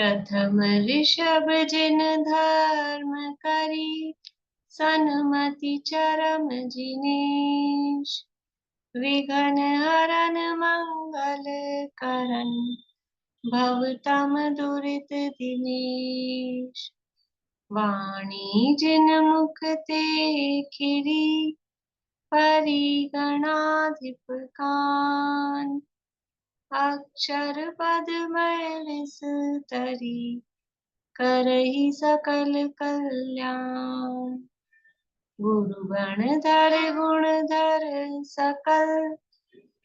प्रथम ऋषभ जिन धर्म करी, सन्मति चरम जिनेश। विघ्न हरन मंगल करन, भवतम दुरित दिनेश। वाणी जिन मुख ते खिरी, परिगणाधिप कान। अक्षर पद में विस्तरी, करहि सकल कल्याण। गुरु गणधर गुणधर सकल,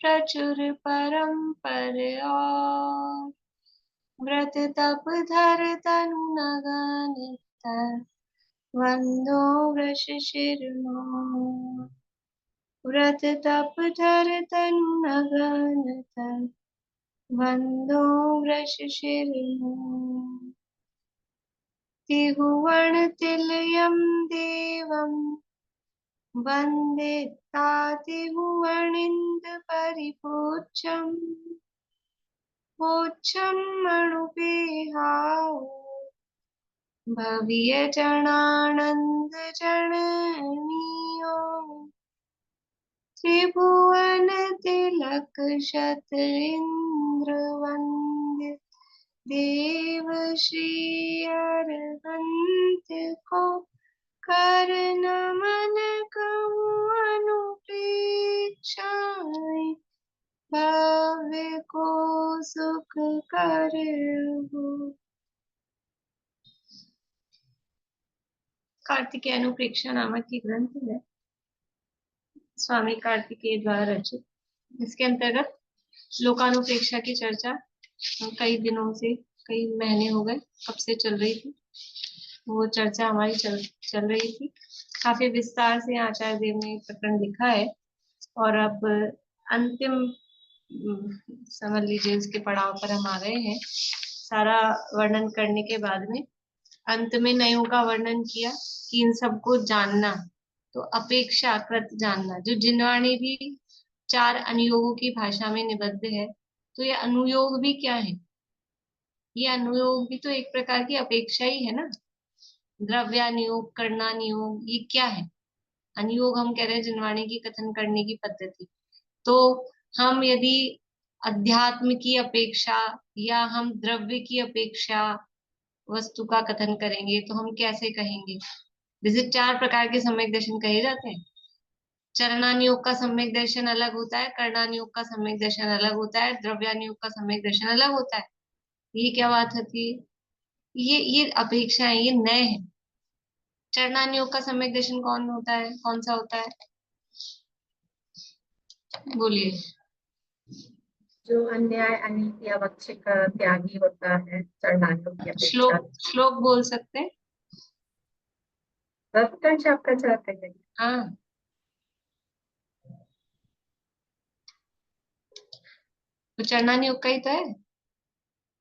प्रचुर परम्पर और। व्रत तप धर तनु नगन तर, वंदो वृष शिरमोर। व्रत तप धर तनु नगन तर, वंदो वृष शिरमोर। त्रिभुवन तिलयं देवं, वन्दिता त्रिभुवनिन्द परिपूज्यम्। पूज्यं मणुपेहाओ, भव्य जनानंद जननीयो। त्रिभुवन तिलक शत इंद्र वंदित, देव श्री अरहंत को। कर नमन कहूँ अनुपेक्षाएं, भव्य को सुख करहु। कार्तिकेय अनुप्रेक्षा नामक की ग्रंथ है, स्वामी कार्तिकेय द्वारा रचित। इसके अंतर्गत श्लोकानुप्रेक्षा की चर्चा कई दिनों से, कई महीने हो गए कब से चल रही थी। वो चर्चा हमारी चल रही थी। काफी विस्तार से आचार्य देव ने प्रकरण लिखा है और अब अंतिम समझ लीजिए उसके पड़ाव पर हम आ गए हैं। सारा वर्णन करने के बाद में अंत में नयों का वर्णन किया कि इन सबको जानना, तो अपेक्षाकृत जानना। जो जिनवाणी भी 4 अनुयोगों की भाषा में निबद्ध है, तो ये अनुयोग भी क्या है? ये अनुयोग भी तो एक प्रकार की अपेक्षा ही है ना। द्रव्यानुयोग, कर्णानुयोग, ये क्या है? अनुयोग हम कह रहे हैं जिनवाणी की कथन करने की पद्धति। तो हम यदि अध्यात्म की अपेक्षा या हम द्रव्य की अपेक्षा वस्तु का कथन करेंगे तो हम कैसे कहेंगे? जैसे 4 प्रकार के सम्यक दर्शन कहे जाते हैं। चरणानुयोग का सम्यक दर्शन अलग होता है, कर्णानुयोग का सम्यक दर्शन अलग होता है, द्रव्यानुयोग का सम्यक दर्शन अलग होता है। ये क्या बात होती है? ये अपेक्षा है, ये नए है। चरणानुयोग का सम्यक दर्शन कौन होता है, कौन सा होता है? बोलिए। जो अन्याय अनीति अवक्षय का त्यागी होता है, चरणानुयोग की अपेक्षा। श्लोक बोल सकते हैं? आपका चाहते हैं? हाँ, तो चरणानुयोग का ही तो है।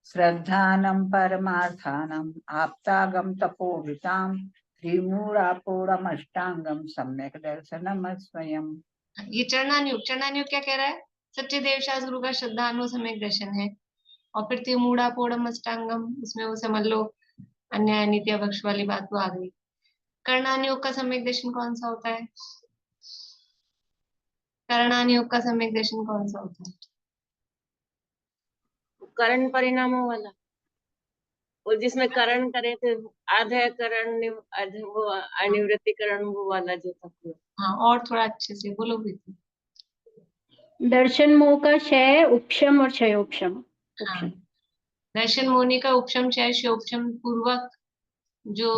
श्रद्धानं परमार्थानं आप्तागम तपोभितां, त्रिमूढ़ापूर्णमष्टांगम सम्यक दर्शनम स्वयं। ये चरणानुयोग क्या कह रहा है? सच्चे देव शास्त्र गुरु का श्रद्धानु सम्यक दर्शन है। और फिर त्रिमूढ़ापूर्णम अष्टांगम, उसमें वो समझ लो अन्याय अनीति अवक्ष वाली बात तो आ गई। कर्णानुयोग का सम्यक दर्शन कौन सा होता है? कर्णानुयोग का सम्यक दर्शन कौन सा होता है? करण परिणामों वाला, वो जिसमें करण करे थे, आधा करण वो अनिवृत्ति करण, वो वाला जो था। हाँ, और थोड़ा अच्छे से बोलो भी। दर्शन मोह का क्षय उपशम और क्षयोपशम। हाँ, दर्शन मोहनी का उपशम क्षय क्षयोपशम पूर्वक जो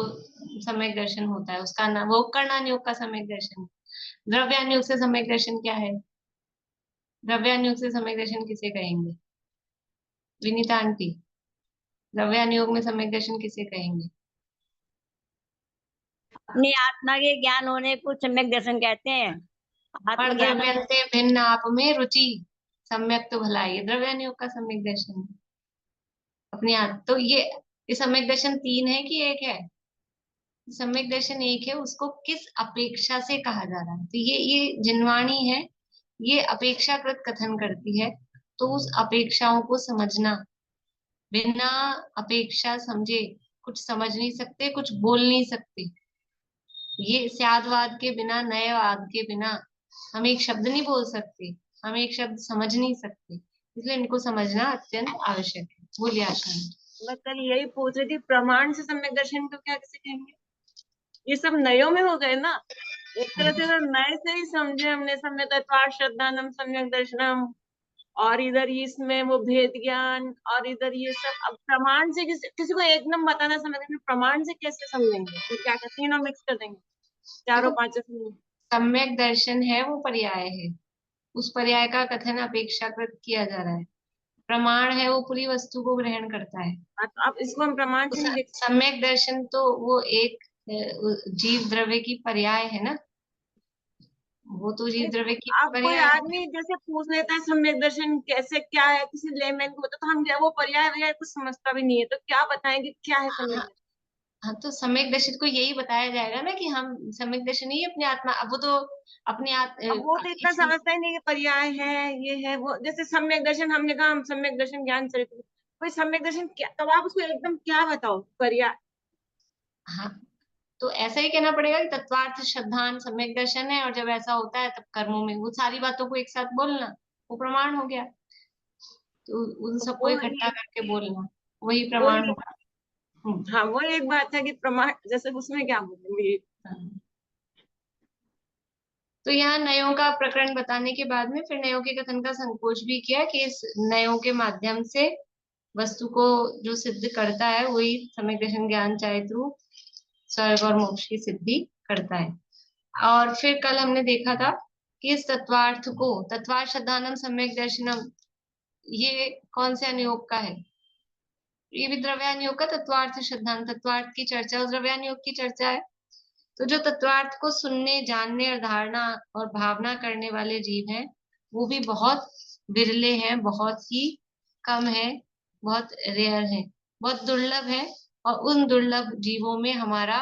सम्यक दर्शन होता है उसका नाम, वो कर्णानुयोग का सम्यक दर्शन है। द्रव्यानुयोग से सम्यक दर्शन क्या है? द्रव्यानुयोग से सम्यक दर्शन किसे कहेंगे? विनीता आंटी, द्रव्यानुयोग में सम्यक दर्शन किसे कहेंगे? अपनी आत्मा के ज्ञान होने को सम्यक दर्शन कहते हैं। आत्मज्ञान भिन्न आप में रुचि सम्यक तो भला, ये द्रव्यानुयोग का सम्यक दर्शन है। अपनी तो ये सम्यक दर्शन 3 है कि 1 है? सम्यक दर्शन 1 है, उसको किस अपेक्षा से कहा जा रहा है? तो ये जिनवाणी है, ये अपेक्षाकृत कथन करती है, तो उस अपेक्षाओं को समझना। बिना अपेक्षा समझे कुछ समझ नहीं सकते, कुछ बोल नहीं सकते। ये स्यादवाद के बिना, नयवाद के बिना हम एक शब्द नहीं बोल सकते, हम एक शब्द समझ नहीं सकते, इसलिए इनको समझना अत्यंत आवश्यक है। बोलिए आशा। मैं कल यही पूछ रही थी, प्रमाण से सम्यक दर्शन को क्या कैसे कहेंगे? ये सब नयों में हो गए ना, एक तरह से अगर नए से ही समझे हमने, सम्यक तत्वार्थ श्रद्धानम सम्यक दर्शनम, और इधर इसमें वो भेद ज्ञान, और इधर ये सब। अब प्रमाण से किसी को एक नम बताना समझ, प्रमाण से कैसे समझेंगे? तो क्या कहते हैं, तीनों मिक्स कर देंगे, चारों देखो, पांचों समझेंगे। सम्यक दर्शन है वो पर्याय है, उस पर्याय का कथन अपेक्षाकृत किया जा रहा है। प्रमाण है वो पूरी वस्तु को ग्रहण करता है। हाँ, तो अब इसको हम प्रमाण से नहीं देख सकते। सम्यक दर्शन तो वो एक जीव द्रव्य की पर्याय है ना, वो तो जीव द्रव्य की अब कोई पर्याय है। आदमी जैसे पूछ लेता है सम्यक दर्शन कैसे क्या है, किसी लेमैन को होता, तो हम वो पर्याय वगैरह कुछ समझता भी नहीं है, तो क्या बताएंगे क्या है सम्यक हाँ, दर्शन? हाँ, तो सम्यक दर्शन को यही बताया जाएगा ना कि हम सम्यक दर्शन ही अपनी आत्मा, अब वो तो अपनी अब वो तो इतना इस समझता ही नहीं कि पर्याय है, ये है वो। जैसे सम्यक दर्शन, हमने कहा हम सम्यक दर्शन ज्ञान चरित्र, कोई सम्यक दर्शन क्या, तब आप उसको एकदम क्या बताओ पर्याय? हाँ, तो ऐसा ही कहना पड़ेगा कि तत्वार्थ श्रद्धान सम्यक दर्शन है, और जब ऐसा होता है तब कर्मों में वो सारी बातों को एक साथ बोलना, वो प्रमाण हो गया। तो उन तो सबको वो इकट्ठा करके बोलना, वही वो प्रमाण होगा। हाँ, वो एक बात है कि प्रमाण जैसे उसमें क्या बोलेंगे। हाँ। तो यहाँ नयों का प्रकरण बताने के बाद में फिर नयों के कथन का संकोच भी किया कि इस नयों के माध्यम से वस्तु को जो सिद्ध करता है वही सम्यक दर्शन ज्ञान चारित्र स्वर्ग और मोक्ष की सिद्धि करता है। और फिर कल हमने देखा था कि इस तत्वार्थ को, तत्वार्थ श्रद्धानम सम्यक दर्शनम, ये कौन से अनुयोग का है? ये भी द्रव्यानुयोग का तत्वार्थ श्रद्धान, तत्वार्थ की चर्चा उस द्रव्यानुयोग की चर्चा है। तो जो तत्वार्थ को सुनने, जानने और धारणा और भावना करने वाले जीव हैं, वो भी बहुत विरले हैं, बहुत ही कम है, बहुत रेयर है, बहुत दुर्लभ है। और उन दुर्लभ जीवों में हमारा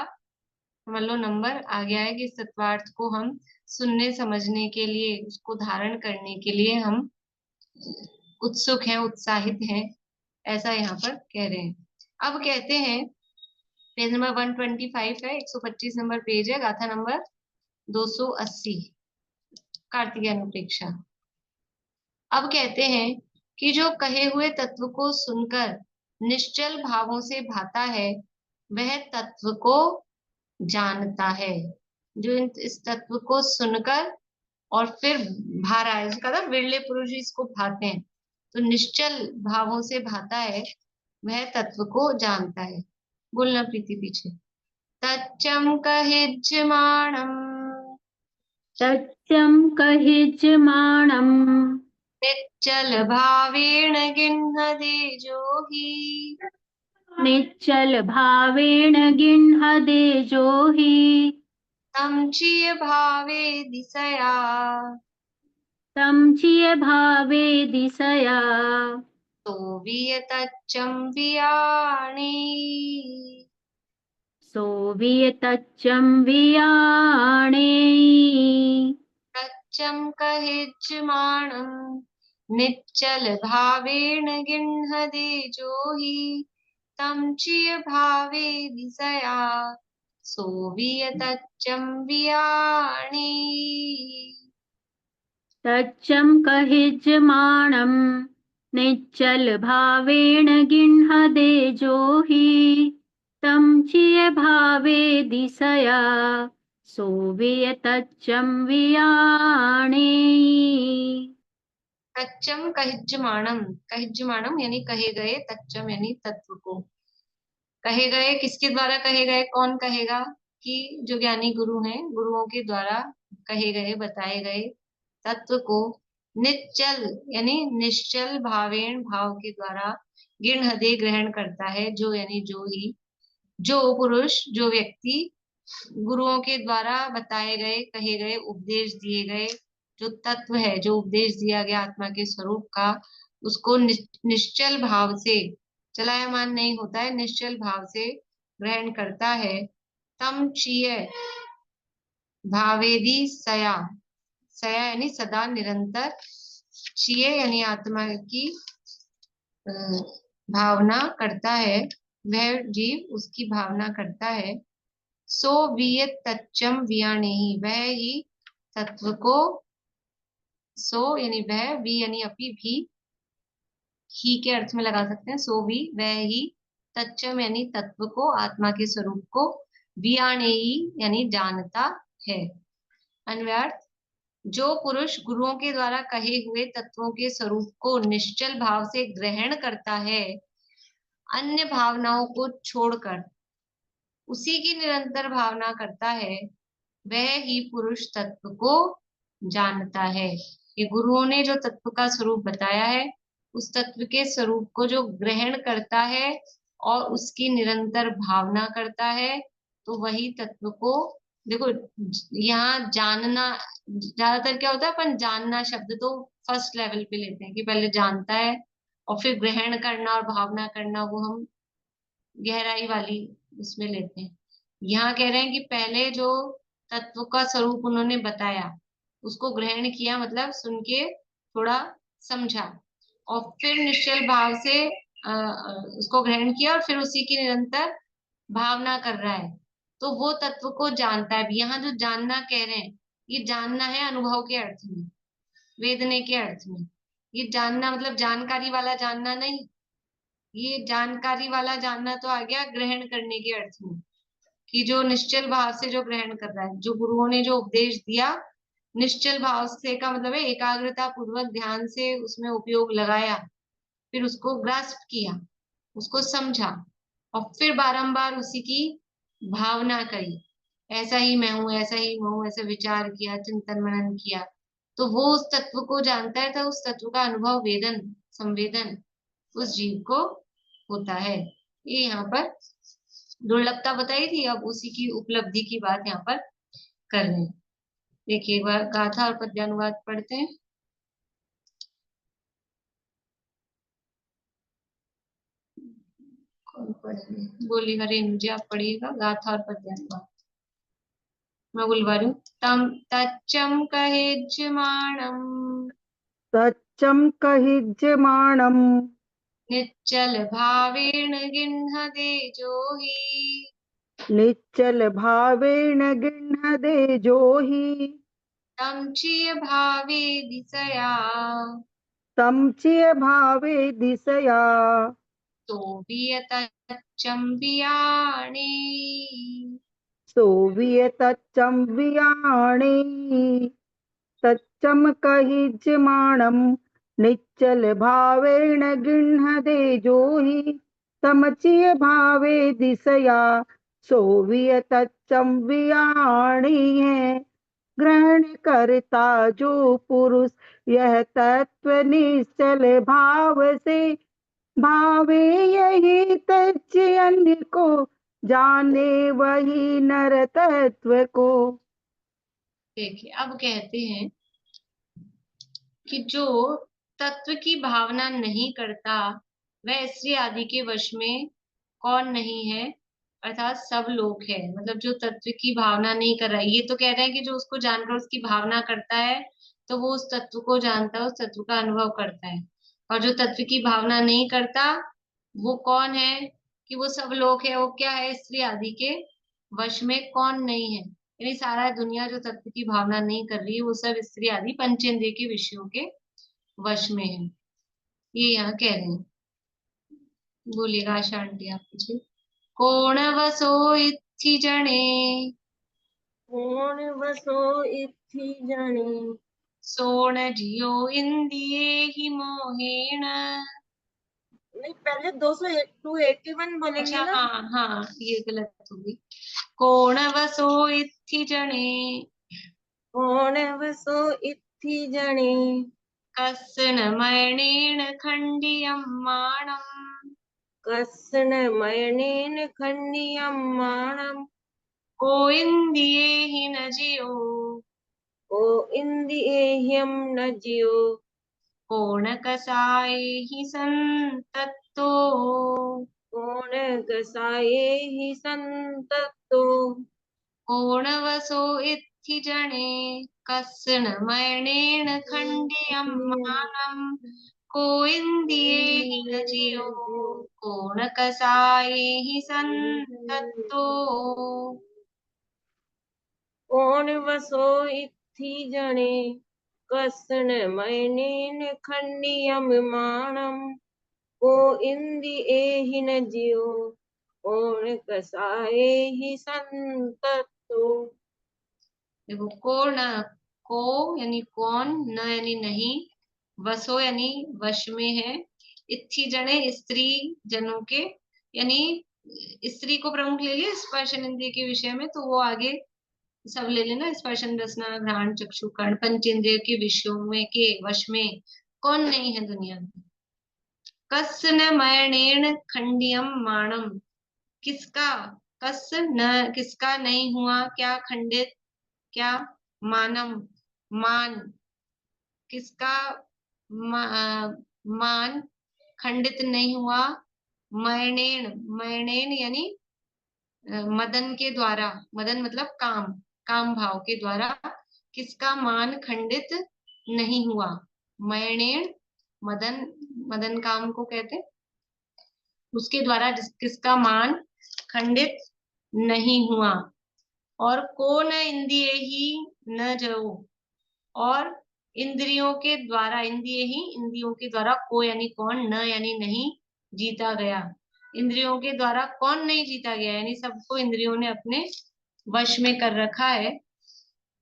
मान लो नंबर आ गया है कि इस तत्वार्थ को हम सुनने समझने के लिए, उसको धारण करने के लिए हम उत्सुक हैं, उत्साहित हैं, ऐसा यहाँ पर कह रहे हैं। अब कहते हैं, पेज नंबर 125 है, 125 नंबर पेज है, गाथा नंबर 280, कार्तिकेय अनुप्रेक्षा। अब कहते हैं कि जो कहे हुए तत्व को सुनकर निश्चल भावों से भाता है, वह तत्व को जानता है। जो इस तत्व को सुनकर और फिर भा रहा है, इसका मतलब विरले पुरुष इसको भाते हैं, तो निश्चल भावों से भाता है, वह तत्व को जानता है। बोलना प्रीति पीछे। तच्चम कहिज्यमाणम तच्चं कहिज्यमाणम् निश्चल भावेण गृह्णदे जो हि निश्चल भावेण गृह्णदे जो हि तं चीय भावे दिशया तं चिय भावे दिशया तो वियतच्चं वियाणि। सोऽवियतच्चं वियाणे तच्चं कहिज्यमाणं निश्चल भावेण गृह्णदे जो हि तं चीय भावे दिशया सोऽवियतच्चं वियाणि। तच्चं कहिज्यमाणम् निश्चल भावेण गृह्णदे जो हि तं चिय भावे दिशया सोऽवियतच्चं वियाणे। तच्चम कहिज्यमाणम, कहिज्यमाणम यानी कहे गए, तच्चम यानी तत्व को। कहे गए किसके द्वारा कहे गए, कौन कहेगा? कि जो ज्ञानी गुरु हैं, गुरुओं के द्वारा कहे गए, बताए गए तत्व को निश्चल यानी निश्चल भावेण भाव के द्वारा गृह्णदे ग्रहण करता है, जो यानी जो ही, जो पुरुष, जो व्यक्ति गुरुओं के द्वारा बताए गए, कहे गए, उपदेश दिए गए जो तत्व है, जो उपदेश दिया गया आत्मा के स्वरूप का, उसको निश्चल भाव से, चलायमान नहीं होता है, निश्चल भाव से ग्रहण करता है। तम चीय भावेदी सया, सया यानी सदा निरंतर, चीय यानी आत्मा की भावना करता है, वह जीव उसकी भावना करता है। सो वियत तच्चम वियाणेहि, वह ही तत्व को, सो यानी वह, वी यानी अपी, भी ही के अर्थ में लगा सकते हैं। सो भी, वह ही तच्चम यानी तत्व को, आत्मा के स्वरूप को, वियाणेहि यानी जानता है। अन्वयार्थ, जो पुरुष गुरुओं के द्वारा कहे हुए तत्वों के स्वरूप को निश्चल भाव से ग्रहण करता है, अन्य भावनाओं को छोड़कर उसी की निरंतर भावना करता है, वह ही पुरुष तत्व को जानता है। ये गुरुओं ने जो तत्व का स्वरूप बताया है, उस तत्व के स्वरूप को जो ग्रहण करता है और उसकी निरंतर भावना करता है, तो वही तत्व को, देखो यहाँ जानना, ज्यादातर क्या होता है, अपन जानना शब्द तो फर्स्ट लेवल पे लेते हैं कि पहले जानता है और फिर ग्रहण करना और भावना करना वो हम गहराई वाली उसमें लेते हैं। यहाँ कह रहे हैं कि पहले जो तत्व का स्वरूप उन्होंने बताया, उसको ग्रहण किया, मतलब सुन के थोड़ा समझा, और फिर निश्चल भाव से उसको ग्रहण किया और फिर उसी की निरंतर भावना कर रहा है, तो वो तत्व को जानता है। यहाँ जो जानना कह रहे हैं, ये जानना है अनुभव के अर्थ में, वेदने के अर्थ में। ये जानना मतलब जानकारी वाला जानना नहीं, ये जानकारी वाला जानना तो आ गया ग्रहण करने के अर्थ में, कि जो निश्चल भाव से जो ग्रहण कर रहा है, जो गुरुओं ने जो उपदेश दिया, निश्चल भाव से का मतलब है एकाग्रता पूर्वक ध्यान से उसमें उपयोग लगाया, फिर उसको ग्रास्प किया, उसको समझा, और फिर बारंबार उसी की भावना करी, ऐसा ही मैं हूं, ऐसा ही मैं हूं, ऐसा विचार किया, चिंतन मनन किया, तो वो उस तत्व को जानता है, तो उस तत्व का अनुभव, वेदन, संवेदन उस जीव को होता है। ये यहाँ पर दुर्लभता बताई थी, अब उसी की उपलब्धि की बात यहाँ पर कर रहे हैं। देखिए एक बार गाथा और पद्यानुवाद पढ़ते हैं। कौन पढ़ेगा? बोली हरेंद्र जी, आप पढ़िएगा गाथा और पद्यानुवाद। मैं बुलवा रही हूँ। तम तच्चम कहेज्यमाणम तच्चं कहिज्यमाणं निश्चल भावेण गृह्णदे जो हि निश्चलभावेन गृह्णदे जो हि तम चीय भावे दिशया तं चियभावे दिशया तो वियतच्चम वियाणे। सोवियतच्चं वियाणे तच्चं कहिज्यमाणं निश्चलभावेन गृह्णदे जो हि तं चियभावे दिशया सोवियतच्चं वियाणे है। ग्रहण करता जो पुरुष यह तत्व निश्चल भाव से भावे, यही तच्च अन्य को जाने वही नर तत्व को। देखिए अब कहते हैं कि जो तत्व की भावना नहीं करता, वह स्त्री आदि के वश में कौन नहीं है, अर्थात सब लोग है। मतलब जो तत्व की भावना नहीं कर रहा है, ये तो कह रहे हैं कि जो उसको जानकर उसकी भावना करता है, तो वो उस तत्व को जानता है, उस तत्व का अनुभव करता है। और जो तत्व की भावना नहीं करता, वो कौन है, कि वो सब लोग है। वो क्या है, स्त्री आदि के वश में कौन नहीं है, यानी सारा दुनिया जो तत्व की भावना नहीं कर रही है, वो सब स्त्री आदि पंचेंद्रिय के विषयों के वश में है। ये यहाँ कह रहे हैं। बोलिएगा आशा आंटी, आप पूछिए। कोण वसो इत्थि जने कौन वसो इत्थि जने सोण जियो इंदिये ही मोहेण। नहीं, पहले 281 बोलेंगे अच्छा ना। हाँ हाँ, ये गलत होगी। कोण वसो इत्थि जने कौन वसो इत्थि जने कस्सन मयणेन खण्डियमाणम् कस्न मयनेन खण्डियमाणम् को इंदिये ही न जियो को इंदिएह्यं न जियो कोण कसाये ही संतत्तो कौन गसाये ही संततो कोण वसो इत्थि जने कस्सन मयणेन खण्डियमाणम् को इंदिए ही न जियो, कोण कसाए ही संततो। कोण वसो इत्थी जने, कसन मैनेन खंडियम माणम, को इंदि एहि न जियो, कोण कसाए ही संततो। देखो, कोण, को यानी कौन, न यानी नहीं, वसो यानी वश में है, इत्थी जने स्त्री जनों के, यानी स्त्री को प्रमुख ले लिया स्पर्शन इंद्रिय के विषय में, तो वो आगे सब ले लेना, स्पर्शन रसना घ्राण चक्षु कर्ण पंच इंद्रिय के विषयों में के वश में कौन नहीं है दुनिया में। कस न मरणेन खंडियम माणम, किसका, कस न किसका नहीं हुआ क्या खंडित, क्या मानम मान, किसका मान खंडित नहीं हुआ, मरणेन, मरणेन यानी मदन के द्वारा, मदन मतलब काम, काम भाव के द्वारा किसका मान खंडित नहीं हुआ। मरणेन, मदन, मदन काम को कहते, उसके द्वारा किसका मान खंडित नहीं हुआ। और को न इंद्रिय ही न जयो, और इंद्रियों के द्वारा, इंद्रिय ही इंद्रियों के द्वारा, को यानी कौन, न यानी नहीं, जीता गया। इंद्रियों के द्वारा कौन नहीं जीता गया, यानी सबको इंद्रियों ने अपने वश में कर रखा है।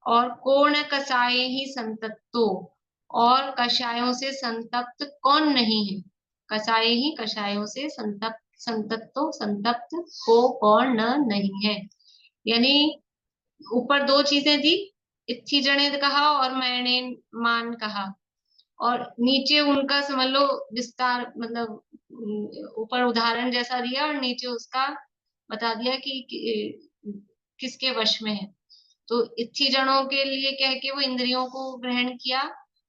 और कोण कसाए ही संतप्तो, और कषायों से संतप्त कौन नहीं है। कसाए ही कषायों से संतप्त, संतप्तो संतप्त को कौन न नहीं है। यानी ऊपर दो चीजें थी, इत्थी जनित कहा और मैंने मान कहा, और नीचे उनका समझ लो विस्तार, मतलब ऊपर उदाहरण जैसा दिया और नीचे उसका बता दिया कि किसके वश में है। तो इच्छी जनों के लिए कह के वो इंद्रियों को ग्रहण किया,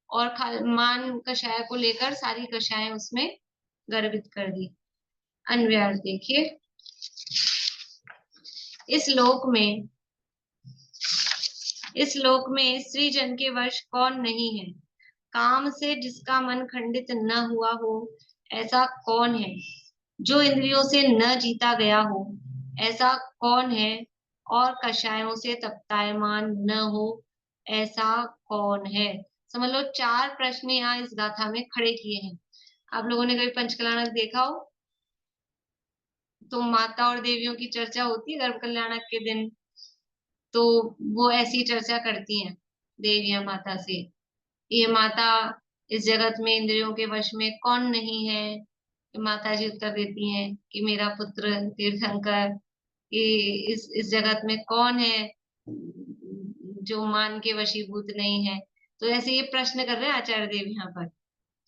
और मान कषाय को लेकर सारी कषाएं उसमें गर्भित कर दी। अन्वयार्थ देखिए, इस लोक में स्त्री जन के वश कौन नहीं है। काम से जिसका मन खंडित न हुआ हो ऐसा कौन है। जो इंद्रियों से न जीता गया हो ऐसा कौन है। और कषायों से तप्तायमान न हो ऐसा कौन है। समझ लो 4 प्रश्न यहाँ इस गाथा में खड़े किए हैं। आप लोगों ने कभी पंचकल्याणक देखा हो तो माता और देवियों की चर्चा होती है गर्भ कल्याणक के दिन, तो वो ऐसी चर्चा करती हैं देवियां माता से, ये माता इस जगत में इंद्रियों के वश में कौन नहीं है। माता जी उत्तर देती हैं कि मेरा पुत्र तीर्थंकर, कि इस जगत में कौन है जो मान के वशीभूत नहीं है। तो ऐसे ये प्रश्न कर रहे हैं आचार्य देव यहाँ पर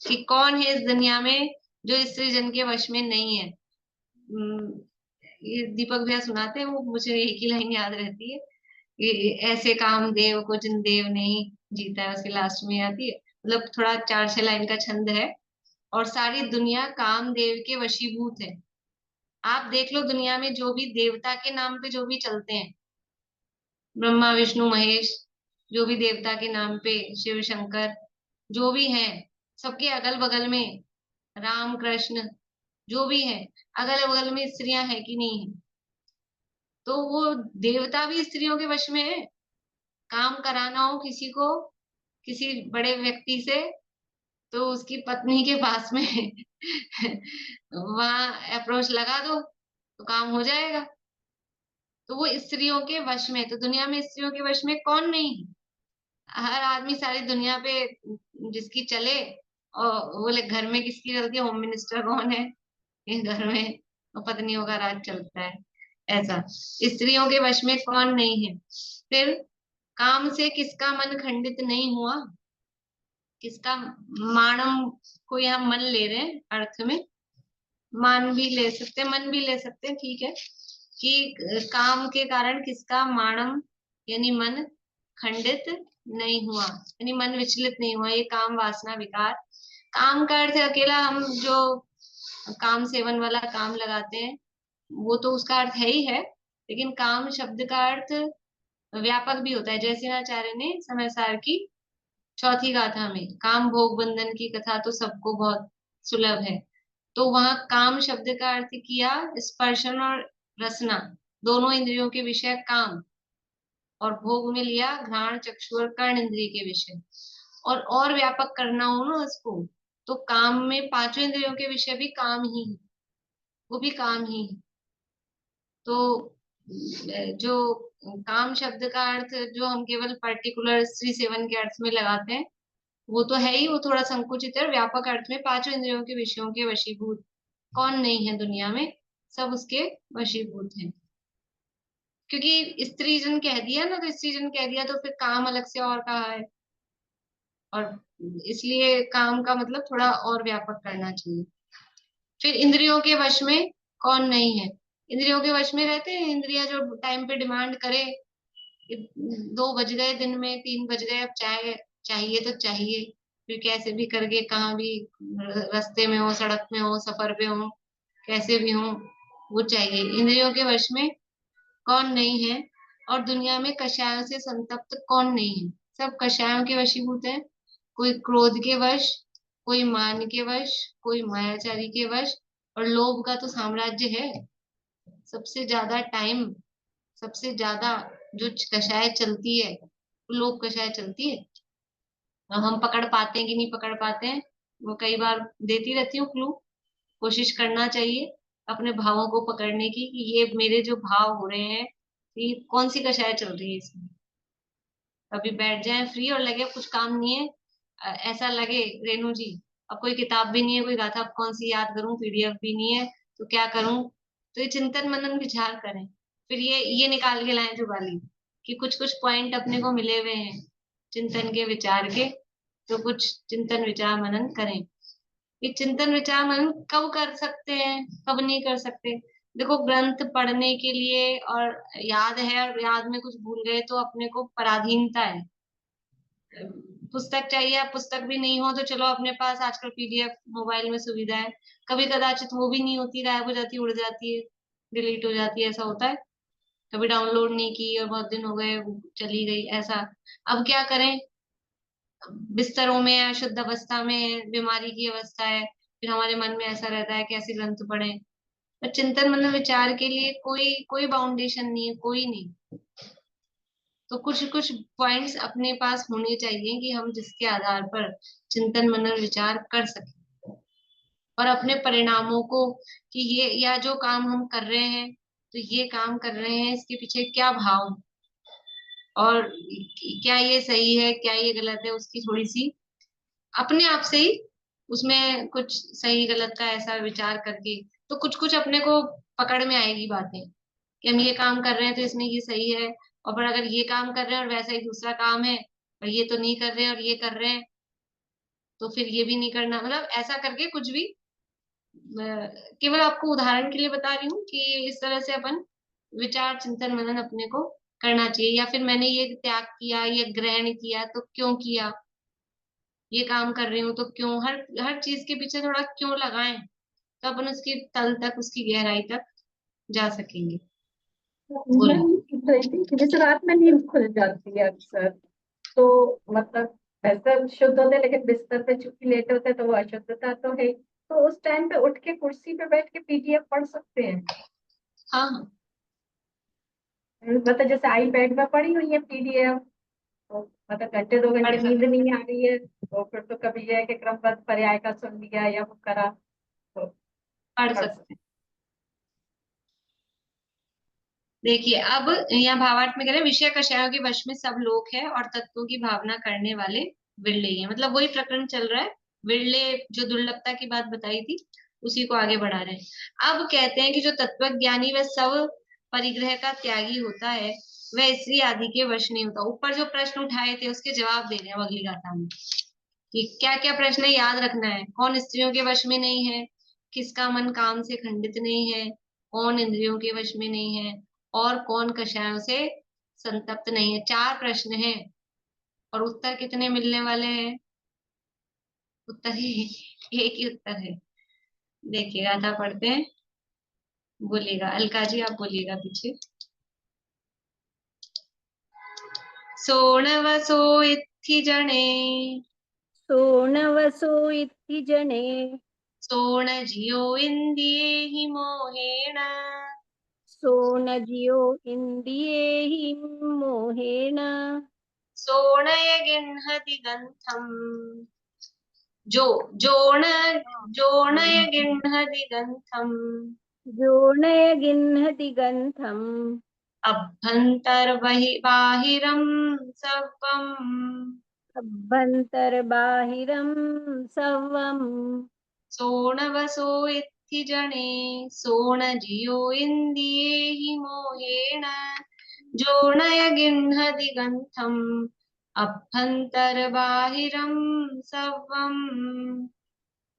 कि कौन है इस दुनिया में जो स्त्री जन के वश में नहीं है। ये दीपक भैया सुनाते हैं, वो मुझे एक ही लाइन याद रहती है कि ऐसे कामदेव को जिन देव नहीं जीता है, उसके लास्ट में आती है, मतलब थोड़ा 4-6 लाइन का छंद है। और सारी दुनिया कामदेव के वशीभूत है। आप देख लो दुनिया में जो भी देवता के नाम पे जो भी चलते हैं, ब्रह्मा विष्णु महेश, जो भी देवता के नाम पे, शिव शंकर, जो भी हैं, सबके अगल बगल में राम कृष्ण जो भी है, अगल बगल में स्त्रियां है कि नहीं है। तो वो देवता भी स्त्रियों के वश में है। काम कराना हो किसी को, किसी बड़े व्यक्ति से, तो उसकी पत्नी के पास में वहां अप्रोच लगा दो तो काम हो जाएगा। तो वो स्त्रियों के वश में, तो दुनिया में स्त्रियों के वश में कौन नहीं है। हर आदमी सारी दुनिया पे जिसकी चले, और बोले घर में किसकी चलती है, होम मिनिस्टर कौन है, ये घर में तो पत्नियों का राज चलता है। ऐसा स्त्रियों के वश में कौन नहीं है। फिर काम से किसका मन खंडित नहीं हुआ, किसका मानम को यहाँ मन ले रहे हैं अर्थ में, मान भी ले सकते हैं मन भी ले सकते हैं, ठीक है, कि काम के कारण किसका मानम यानी मन खंडित नहीं हुआ, यानी मन विचलित नहीं हुआ। ये काम वासना विकार, काम का अर्थ अकेला हम जो काम सेवन वाला काम लगाते हैं वो तो उसका अर्थ है ही है, लेकिन काम शब्द का अर्थ व्यापक भी होता है। जैसे आचार्य ने समय सार की चौथी गाथा में काम भोग बंधन की कथा तो सबको बहुत सुलभ है, तो वहां काम शब्द का अर्थ किया स्पर्शन और रसना, दोनों इंद्रियों के विषय काम, और भोग में लिया घ्राण चक्षु और कर्ण इंद्रिय के विषय। और व्यापक करना हो ना उसको, तो काम में पांचों इंद्रियों के विषय भी काम ही है, वो भी काम ही है। तो जो काम शब्द का अर्थ जो हम केवल पर्टिकुलर स्त्री सेवन के अर्थ में लगाते हैं, वो तो है ही, वो थोड़ा संकुचित है। व्यापक अर्थ में पांचों इंद्रियों के विषयों के वशीभूत कौन नहीं है दुनिया में, सब उसके वशीभूत हैं। क्योंकि स्त्री जन कह दिया ना, तो स्त्री जन कह दिया तो फिर काम अलग से और कहा है, और इसलिए काम का मतलब थोड़ा और व्यापक करना चाहिए। फिर इंद्रियों के वश में कौन नहीं है, इंद्रियों के वश में रहते हैं इंद्रियां जो टाइम पे डिमांड करे, 2 बज गए दिन में, 3 बज गए, अब चाय चाहिए तो चाहिए, फिर कैसे भी करके कहाँ भी रास्ते में हो, सड़क में हो, सफर पे हो, कैसे भी हो, वो चाहिए। इंद्रियों के वश में कौन नहीं है, और दुनिया में कषायों से संतप्त कौन नहीं है, सब कषायों के वशीभूत है। कोई क्रोध के वश, कोई मान के वश, कोई मायाचारी के वश, और लोभ का तो साम्राज्य है। सबसे ज्यादा टाइम, सबसे ज्यादा जो कषाय चलती है, लोभ कषाय चलती है। अब हम पकड़ पाते हैं कि नहीं पकड़ पाते हैं, वो कई बार देती रहती हूँ क्लू। कोशिश करना चाहिए अपने भावों को पकड़ने की, कि ये मेरे जो भाव हो रहे हैं, ये कौन सी कषाय चल रही है इसमें। कभी बैठ जाए फ्री और लगे अब कुछ काम नहीं है, ऐसा लगे रेणु जी अब कोई किताब भी नहीं है, कोई गाथा अब कौन सी याद करूं, पीडीएफ भी नहीं है, तो क्या करूं। तो ये चिंतन मनन विचार करें, फिर ये निकाल के लाएं जुगाली, कि कुछ कुछ पॉइंट अपने को मिले हुए हैं चिंतन के विचार के, तो कुछ चिंतन विचार मनन करें। ये चिंतन विचार मनन कब कर सकते हैं, कब नहीं कर सकते। देखो ग्रंथ पढ़ने के लिए और याद है, और याद में कुछ भूल गए तो अपने को पराधीनता है। पुस्तक चाहिए, अब पुस्तक भी नहीं हो तो चलो अपने पास आजकल पीडीएफ मोबाइल में सुविधा है, कभी कदाचित वो भी नहीं होती, गायब हो जाती, उड़ जाती है, डिलीट हो जाती है, ऐसा होता है। कभी डाउनलोड नहीं की और बहुत दिन हो गए, चली गई, ऐसा। अब क्या करें, बिस्तरों में है, शुद्ध अवस्था में है, बीमारी की अवस्था है, फिर हमारे मन में ऐसा रहता है कैसे ग्रंथ पढ़ें। पर चिंतन मनन विचार के लिए कोई कोई बाउंडेशन नहीं है, कोई नहीं। तो कुछ कुछ पॉइंट्स अपने पास होने चाहिए कि हम जिसके आधार पर चिंतन मनन विचार कर सकें, और अपने परिणामों को, कि ये या जो काम हम कर रहे हैं, तो ये काम कर रहे हैं इसके पीछे क्या भाव, और क्या ये सही है, क्या ये गलत है, उसकी थोड़ी सी अपने आप से ही उसमें कुछ सही गलत का ऐसा विचार करके, तो कुछ कुछ अपने को पकड़ में आएगी बातें, कि हम ये काम कर रहे हैं तो इसमें ये सही है, और पर अगर ये काम कर रहे हैं और वैसा ही दूसरा काम है, और ये तो नहीं कर रहे हैं और ये कर रहे हैं, तो फिर ये भी नहीं करना, मतलब ऐसा करके कुछ भी। केवल आपको उदाहरण के लिए बता रही हूँ कि इस तरह से अपन विचार चिंतन मनन अपने को करना चाहिए। या फिर मैंने ये त्याग किया, ये ग्रहण किया तो क्यों किया, ये काम कर रही हूँ तो क्यों, हर हर चीज के पीछे थोड़ा क्यों लगाएं, तो अपन उसकी तल तक, उसकी गहराई तक जा सकेंगे। मैं ये पूछ रही थी कि जैसे रात में नींद खुल जाती है अक्सर, तो मतलब ऐसा शुद्ध होते हैं, लेकिन बिस्तर पे चूंकि लेटे होते हैं तो वो अशुद्धता तो है, तो उस टाइम पे उठ के कुर्सी पे बैठ के पीडीएफ पढ़ सकते हैं। हाँ हाँ, मतलब जैसे आईपैड में पढ़ी हुई है पीडीएफ, तो मतलब घंटे 2 घंटे पढ़ नींद सकते नहीं आ रही है, तो फिर तो कभी यह है कि क्रमबद्ध पर्याय का सुन लिया या वो करा, तो पढ़ पढ़ सकते हैं। देखिए अब यहाँ भावार्थ में कह रहे हैं, विषय कषायों के वश में सब लोग है, और तत्वों की भावना करने वाले विरले ही है। मतलब वही प्रकरण चल रहा है, विरले जो दुर्लभता की बात बताई थी उसी को आगे बढ़ा रहे हैं। अब कहते हैं कि जो तत्वज्ञानी वह सब परिग्रह का त्यागी होता है, वह स्त्री आदि के वश नहीं होता। ऊपर जो प्रश्न उठाए थे उसके जवाब दे रहे हैं अब अगली गाथा में, कि क्या क्या प्रश्न है, याद रखना है। कौन स्त्रियों के वश में नहीं है, किसका मन काम से खंडित नहीं है, कौन इंद्रियों के वश में नहीं है, और कौन कषायों से संतप्त नहीं है। 4 प्रश्न हैं, और उत्तर कितने मिलने वाले हैं, उत्तर ही एक ही उत्तर है। देखिए गाथा पढ़ते हैं, बोलिएगा अलका जी, आप बोलिएगा पीछे। सोणवसो इत्थि जने सोनवसो इति जने सोणजियो इन्द्रिये हि मोहेन सोनजियो इन्द्रिये हि मोहेन सोणय गृह्णति गन्धम् जोण जोणय गृह्णति गन्धम् जोनय गिन्हति गन्धम् बाहिरं सर्वम् अभ्यन्तरबाहिरं सर्वम् सोणवसो इत्थि जने सोणजियो इन्द्रिये हि मोहेन जोणय गृह्णति गन्धम् अभ्यन्तरबाहिरं सर्वम्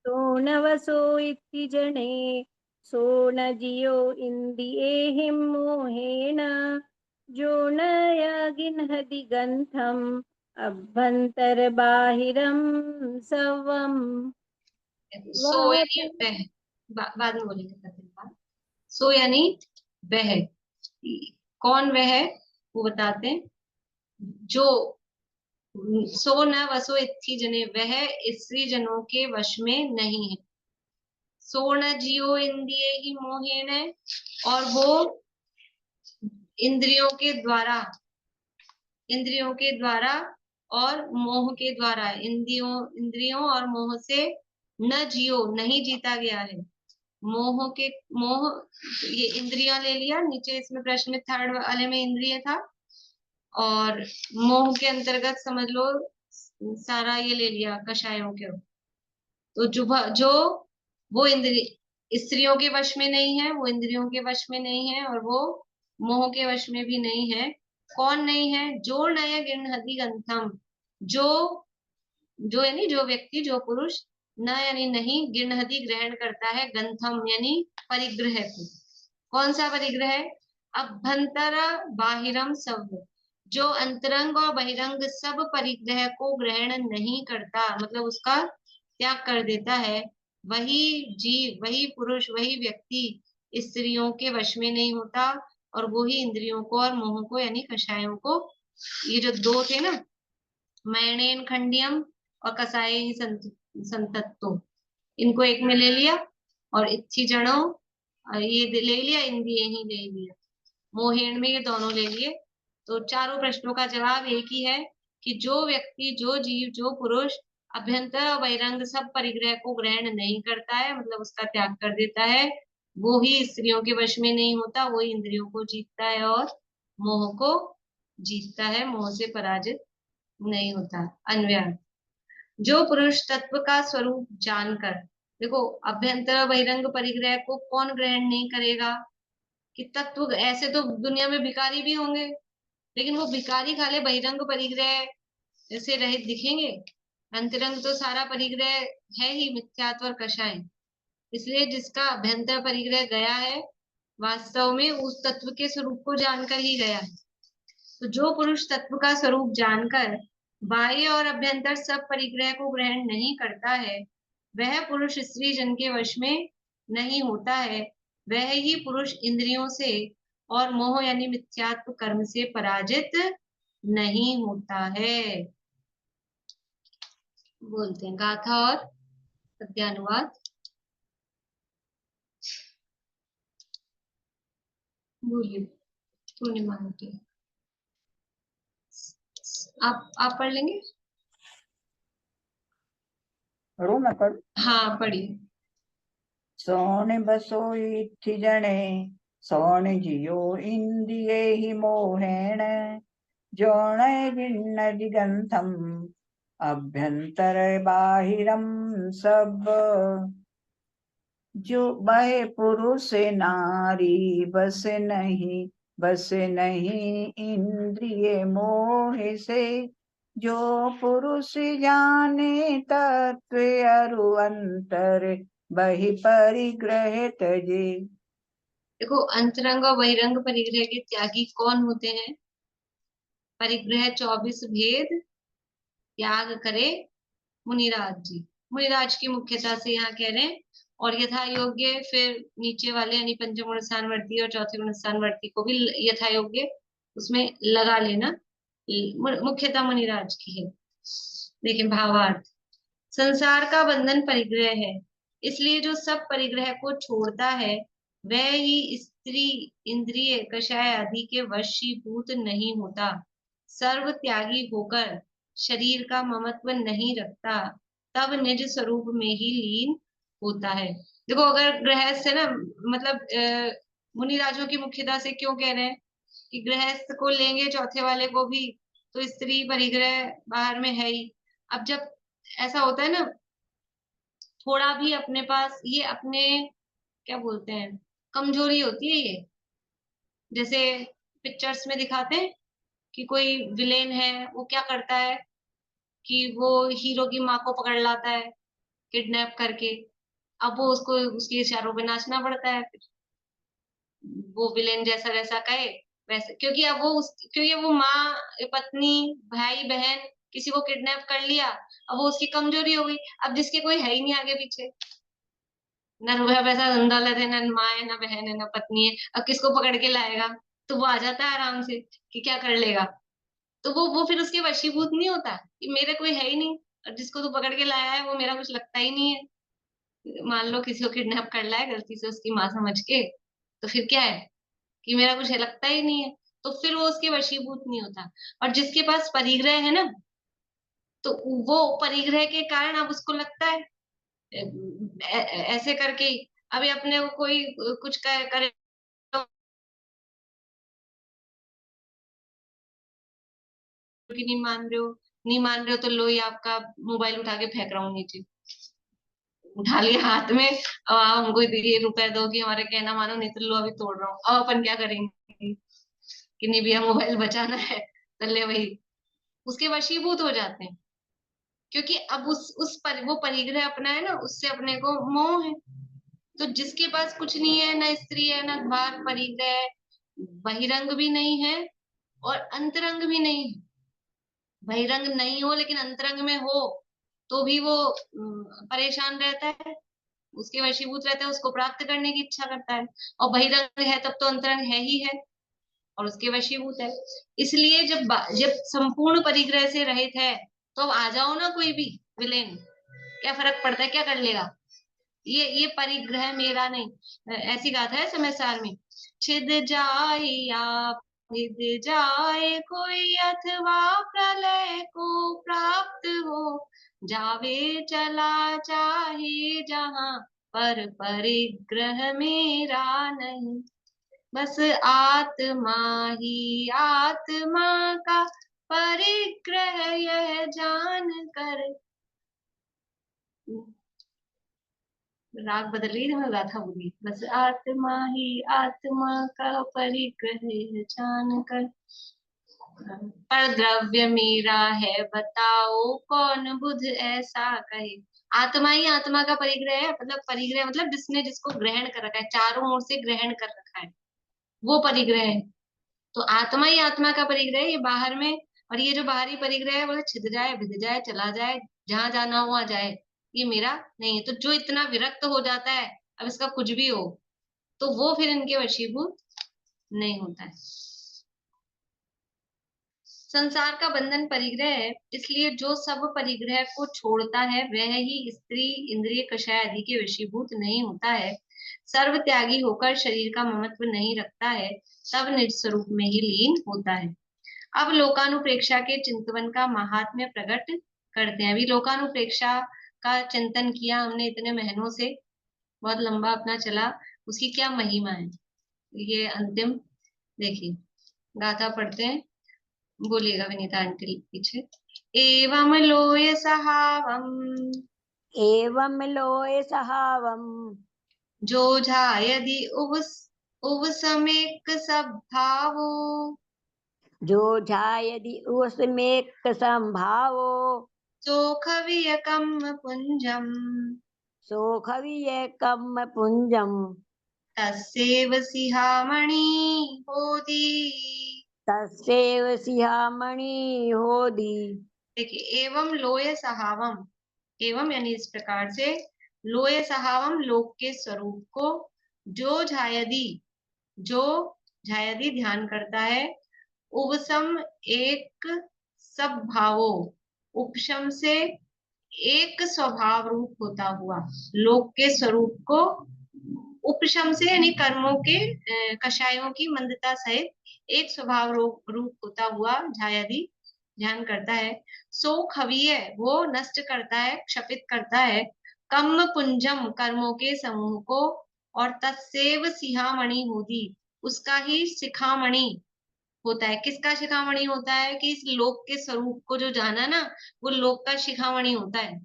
सोनवसो इति जने सोनजियो इन्द्रिये मोहेन जोनय गिन्हति गन्धम् अभ्यन्तरबाहिरं सर्वम् सो यानी वह बाद में बोलेंगे सत्य बात। सो यानी वह कौन वह है वो बताते हैं। जो सो न वसो इत्थि जने वह स्त्री जनों के वश में नहीं है। सो न जियो इंद्रिये ही मोहेन है और वो इंद्रियों के द्वारा और मोह के द्वारा इंद्रियों और मोह से न जियो नहीं जीता गया है। मोह ये इंद्रियां ले लिया नीचे इसमें प्रश्न में थर्ड वाले में इंद्रिय था और मोह के अंतर्गत समझ लो सारा ये ले लिया कषायों के। तो जो वो इंद्रिय स्त्रियों के वश में नहीं है, वो इंद्रियों के वश में नहीं है और वो मोह के वश में भी नहीं है। कौन नहीं है? जो नय गृह्णति गन्धम् जो यानी जो व्यक्ति जो पुरुष न यानी नहीं गृह्णति ग्रहण करता है गन्धम यानी परिग्रह को। कौन सा परिग्रह? अभ्यंतर बाहिरम सब जो अंतरंग और बहिरंग सब परिग्रह को ग्रहण नहीं करता मतलब उसका त्याग कर देता है, वही जीव वही पुरुष वही व्यक्ति स्त्रियों के वश में नहीं होता और वो ही इंद्रियों को और मोह को यानी कषायों को, ये जो दो थे ना मैणेन खंडियम और कसाय संतत्तो, इनको एक में ले लिया और इच्छी जड़ों ये ले लिया इंद्रिय ही ले लिया, मोहेन में ये दोनों ले लिए। तो चारों प्रश्नों का जवाब एक ही है कि जो व्यक्ति जो जीव जो पुरुष अभ्यंतर और बहिरंग सब परिग्रह को ग्रहण नहीं करता है मतलब उसका त्याग कर देता है, वो ही स्त्रियों के वश में नहीं होता, वो ही इंद्रियों को जीतता है और मोह को जीतता है, मोह से पराजित नहीं होता। अन्वय जो पुरुष तत्व का स्वरूप जानकर, देखो अभ्यंतर और बहिरंग परिग्रह को कौन ग्रहण नहीं करेगा कि तत्व ऐसे तो दुनिया में भिखारी भी होंगे लेकिन वो भिखारी खाली बहिरंग परिग्रह से रहित दिखेंगे, अंतरंग तो सारा परिग्रह है ही मिथ्यात्व और कषाय। इसलिए जिसका अभ्यंतर परिग्रह गया है वास्तव में उस तत्व के स्वरूप को जानकर ही गया है। तो जो पुरुष तत्व का स्वरूप जानकर बाह्य और अभ्यंतर सब परिग्रह को ग्रहण नहीं करता है वह पुरुष स्त्री जन के वश में नहीं होता है, वह ही पुरुष इंद्रियों से और मोह यानी मिथ्यात्व कर्म से पराजित नहीं होता है। बोलते हैं गाथा और पद्यानुवाद। बोलिए पूर्णिमा होती है, आप पढ़ लेंगे? पढ़ो मैं पढ़। हाँ पढ़िए। सोने बसो इत्थि जने सोने जियो इंद्रिये हि मोहेन जोणे गिन्नति गन्धम् अभ्यंतर बाहिरम सब जो वह पुरुष नारी बस नहीं इंद्रिय मोह से जो पुरुष जाने तत्व अरु अंतर बहि परिग्रह तजे। देखो अंतरंग और बहिरंग परिग्रह के त्यागी कौन होते हैं? परिग्रह 24 भेद त्याग करे मुनिराज जी। मुनिराज की मुख्यता से यहाँ कह रहे हैं और यथा योग्य फिर नीचे वाले यानी पंचम गुण स्थानवर्ती और चौथे गुण स्थानवर्ती को भी यथा योग्य उसमें लगा लेना, मुख्यता मुनिराज की है। देखिए भावार्थ, संसार का बंधन परिग्रह है, इसलिए जो सब परिग्रह को छोड़ता है वह ही स्त्री इंद्रिय कषाय आदि के वशीभूत नहीं होता, सर्व त्यागी होकर शरीर का ममत्व नहीं रखता, तब निज स्वरूप में ही लीन होता है। देखो अगर गृहस्थ है ना, मतलब मुनिराजों की मुख्यता से क्यों कह रहे हैं कि गृहस्थ को लेंगे चौथे वाले को भी, तो स्त्री परिग्रह बाहर में है ही। अब जब ऐसा होता है ना, थोड़ा भी अपने पास ये अपने क्या बोलते हैं, कमजोरी होती है ये। जैसे पिक्चर्स में दिखाते हैं कि कोई विलेन है, वो क्या करता है कि वो हीरो की माँ को पकड़ लाता है किडनैप करके। अब वो उसको उसके इशारों पे नाचना पड़ता है, फिर वो विलेन जैसा जैसा कहे वैसे, क्योंकि अब वो क्योंकि वो माँ, पत्नी, भाई बहन किसी को किडनैप कर लिया, अब वो उसकी कमजोरी हो गई। अब जिसके कोई है ही नहीं आगे पीछे, ना रुपया पैसा धन दौलत है, ना माँ है, ना बहन है, ना पत्नी है, अब किसको पकड़ के लाएगा? तो वो आ जाता है आराम से कि क्या कर लेगा। तो वो फिर उसके वशीभूत नहीं होता कि मेरे कोई है ही नहीं, और जिसको तू पकड़ के लाया है वो मेरा कुछ लगता ही नहीं है। मान लो किसी को किडनैप कर लाया गलती से उसकी माँ समझ के, तो फिर क्या है कि मेरा कुछ लगता ही नहीं है, तो फिर वो उसके वशीभूत नहीं होता। और जिसके पास परिग्रह है ना, तो वो परिग्रह के कारण अब उसको लगता है ऐसे करके ही, अभी अपने को कोई कुछ करे कि नहीं मान रहे हो, नहीं मान रहे हो तो लो, ये आपका मोबाइल उठा के फेंक रहा हूँ नीचे, उठा लिया हाथ में, अब आप हमको ये रुपए दो कि हमारे कहना मानो, नहीं तो लो अभी तोड़ रहा हूँ। अब अपन क्या करेंगे कि नहीं भैया मोबाइल बचाना है, तो ले वही, उसके वशीभूत हो जाते हैं। क्योंकि अब वो परिग्रह अपना है ना, उससे अपने को मोह है। तो जिसके पास कुछ नहीं है, ना स्त्री है, ना बाहर परिग्रह है, बहिरंग भी नहीं है और अंतरंग भी नहीं है, बहिरंग नहीं हो लेकिन अंतरंग में हो तो भी वो परेशान रहता है, उसके वशीभूत रहता है, उसको प्राप्त करने की इच्छा करता है। और बहिरंग है तब तो अंतरंग है ही है और उसके वशीभूत है। इसलिए जब संपूर्ण परिग्रह से रहित है, तो अब आ जाओ ना कोई भी विलेन, क्या फर्क पड़ता है, क्या कर लेगा? ये परिग्रह मेरा नहीं। ऐसी गाथा है समय सार में, छिद जाए या छिद जाए कोई, अथवा प्रलय को प्राप्त हो, जावे चला चाहे जहां, पर परिग्रह मेरा नहीं। बस आत्मा ही आत्मा का परिग्रह यह जान कर। राग बदल रही है, मैं गाथा बोली, बस आत्मा ही आत्मा का परिग्रह यह जान कर, पर द्रव्य मेरा है बताओ कौन बुध ऐसा कहे। आत्मा ही आत्मा का परिग्रह है, मतलब परिग्रह मतलब जिसने जिसको ग्रहण कर रखा है, चारों ओर से ग्रहण कर रखा है, वो परिग्रह है। तो आत्मा ही आत्मा का परिग्रह है, ये बाहर में। और ये जो बाहरी परिग्रह है, बोले छिद जाए भिद जाए चला जाए, जहां जाना हो वहां जाए, ये मेरा नहीं है। तो जो इतना विरक्त हो जाता है, अब इसका कुछ भी हो, तो वो फिर इनके वशीभूत नहीं होता है। संसार का बंधन परिग्रह है, इसलिए जो सब परिग्रह को छोड़ता है वह ही स्त्री इंद्रिय कषाय आदि के वशीभूत नहीं होता है, सर्व त्यागी होकर शरीर का ममत्व नहीं रखता है, तब निज स्वरूप में ही लीन होता है। अब लोकानुप्रेक्षा के चिंतन का महात्म्य प्रकट करते हैं। अभी लोकानुप्रेक्षा का चिंतन किया हमने इतने महीनों से, बहुत लंबा अपना चला, उसकी क्या महिमा है ये अंतिम देखिए। गाथा पढ़ते हैं, बोलिएगा विनीता आंटी पीछे। एवं लोय सहावम एवं लोय सहावम, जो यदि उवसमेक सद्भावो, जो यदि उसमें संभावो, सोखवियकम पुंजम, सोखवियकम पुंजम, तस्यैव सिहामणि होदी। तस्यैव सिहामणि होदी। देखिए, एवं लोय सहावम, एवं यानी इस प्रकार से, लोय सहावम लोक के स्वरूप को, जो जो झायदी ध्यान करता है, उपसम एक सब भावो, उपशम से एक स्वभाव रूप होता हुआ, लोक के स्वरूप को उपशम से यानी कर्मों के कषायों की मंदता सहित एक स्वभाव रूप होता हुआ ध्यायादि ध्यान करता है। सो खवीय वो नष्ट करता है, क्षपित करता है। कम पुंजम कर्मों के समूह को, और तत्सेव सिहामणि होती उसका ही शिखामणि होता है। किसका शिखामणि होता है? कि इस लोक के स्वरूप को जो जाना ना, वो लोक का शिखामणि होता है।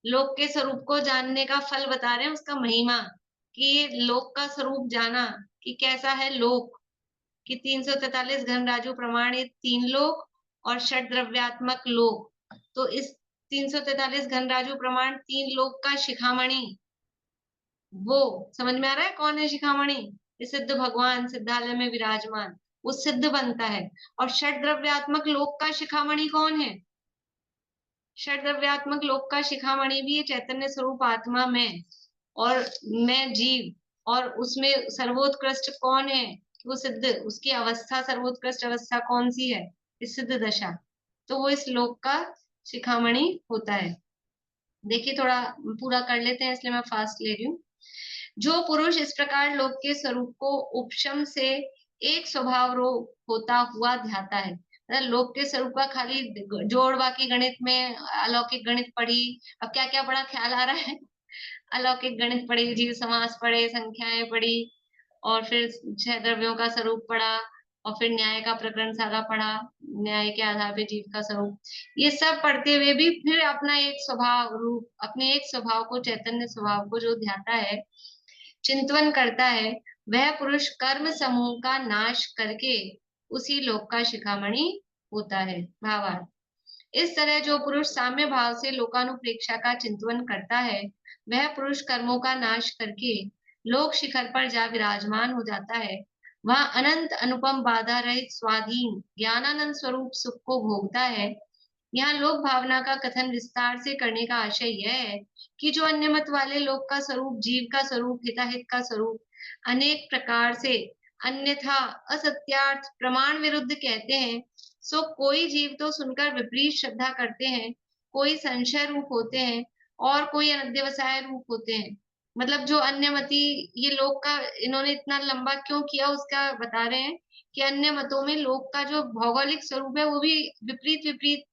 लोक के स्वरूप को जानने का फल बता रहे हैं, उसका महिमा, कि ये लोक का स्वरूप जाना कि कैसा है लोक, कि 343 घन राजू प्रमाण ये 3 लोक और षट द्रव्यात्मक लोक। तो इस 343 घन राजू प्रमाण 3 लोक का शिखामणि, वो समझ में आ रहा है कौन है शिखामणि? ये सिद्ध भगवान सिद्धालय में विराजमान, वो सिद्ध बनता है। और षट द्रव्यात्मक लोक का शिखामणि कौन है? षट द्रव्यात्मक लोक का शिखामणि भी ये चैतन्य स्वरूप आत्मा में, और मैं जीव, और उसमें सर्वोत्कृष्ट कौन है? वो सिद्ध, उसकी अवस्था सर्वोत्कृष्ट अवस्था कौन सी है? इस सिद्ध दशा। तो वो इस लोक का शिखामणि होता है। देखिए थोड़ा पूरा कर लेते हैं, इसलिए मैं फास्ट ले रही हूँ। जो पुरुष इस प्रकार लोक के स्वरूप को उपशम से एक स्वभाव रूप होता हुआ ध्याता है, मतलब लोक के स्वरूप का खाली जोड़, बाकी गणित में अलौकिक गणित पढ़ी, अब क्या क्या पढ़ा ख्याल आ रहा है? अलौकिक गणित पढ़ी, जीव समास पढ़े, संख्याएं पढ़ी, और फिर 6 द्रव्यों का स्वरूप पढ़ा, और फिर न्याय का प्रकरण सारा पढ़ा, न्याय के आधार पे जीव का स्वरूप। ये सब पढ़ते हुए भी फिर अपना एक स्वभाव रूप, अपने एक स्वभाव को, चैतन्य स्वभाव को जो ध्याता है, चिंतन करता है, वह पुरुष कर्म समूह का नाश करके उसी लोक का शिखामणि होता है। भावार्थ, इस तरह जो पुरुष साम्य भाव से लोकानुप्रेक्षा का चिंतन करता है, वह पुरुष कर्मों का नाश करके लोक शिखर पर जा विराजमान हो जाता है। वह अनंत अनुपम बाधा रहित स्वाधीन ज्ञानानंद स्वरूप सुख को भोगता है। यहाँ लोक भावना का कथन विस्तार से करने का आशय यह है कि जो अन्य मत वाले लोक का स्वरूप, जीव का स्वरूप, हिताहित का स्वरूप अनेक प्रकार से अन्यथा असत्यार्थ प्रमाण विरुद्ध कहते हैं, सो कोई जीव तो सुनकर विपरीत श्रद्धा करते हैं, कोई संशय रूप होते हैं, और कोई अनध्यवसाय रूप होते हैं। मतलब जो अन्यमति, ये लोक का इन्होंने इतना लंबा क्यों किया उसका बता रहे हैं कि अन्य मतों में लोक का जो भौगोलिक स्वरूप है वो भी विपरीत विपरीत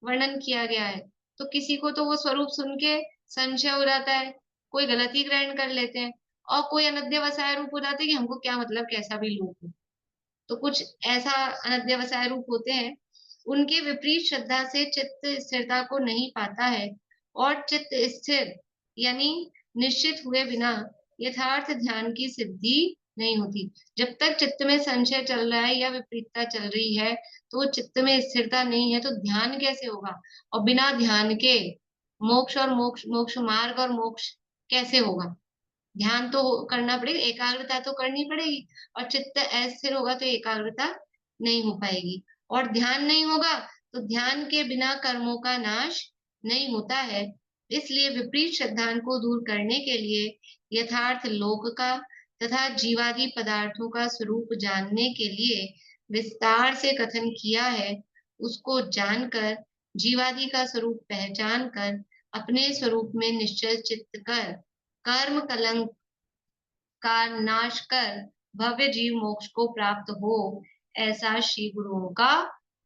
वर्णन किया गया है। तो किसी को तो वो स्वरूप सुन के संशय हो जाता है, कोई गलती ग्रहण कर लेते हैं, और कोई अनध्यवसाय रूप हो जाते हैं कि हमको क्या मतलब कैसा भी लोक हो। तो कुछ ऐसा अनध्यवसाय रूप होते हैं, उनके विपरीत श्रद्धा से चित्त स्थिरता को नहीं पाता है, और चित्त स्थिर यानी निश्चित हुए बिना यथार्थ ध्यान की सिद्धि नहीं होती। जब तक चित्त में संशय चल रहा है या विपरीतता चल रही है, तो चित्त में स्थिरता नहीं है, तो ध्यान कैसे होगा? और बिना ध्यान के मोक्ष और मोक्ष मार्ग और मोक्ष कैसे होगा? ध्यान तो करना पड़ेगा, एकाग्रता तो करनी पड़ेगी, और चित्त अस्थिर होगा तो एकाग्रता नहीं हो पाएगी, और ध्यान नहीं होगा तो ध्यान के बिना कर्मों का नाश नहीं होता है। इसलिए विपरीत श्रद्धा को दूर करने के लिए यथार्थ लोक का तथा जीवादि पदार्थों का स्वरूप जानने के लिए विस्तार से कथन किया है। उसको जानकर, जीवादि का स्वरूप पहचान कर, अपने स्वरूप में निश्चल चित्त कर, कर्म कलंक का नाश कर भव्य जीव मोक्ष को प्राप्त हो, ऐसा श्री गुरुओं का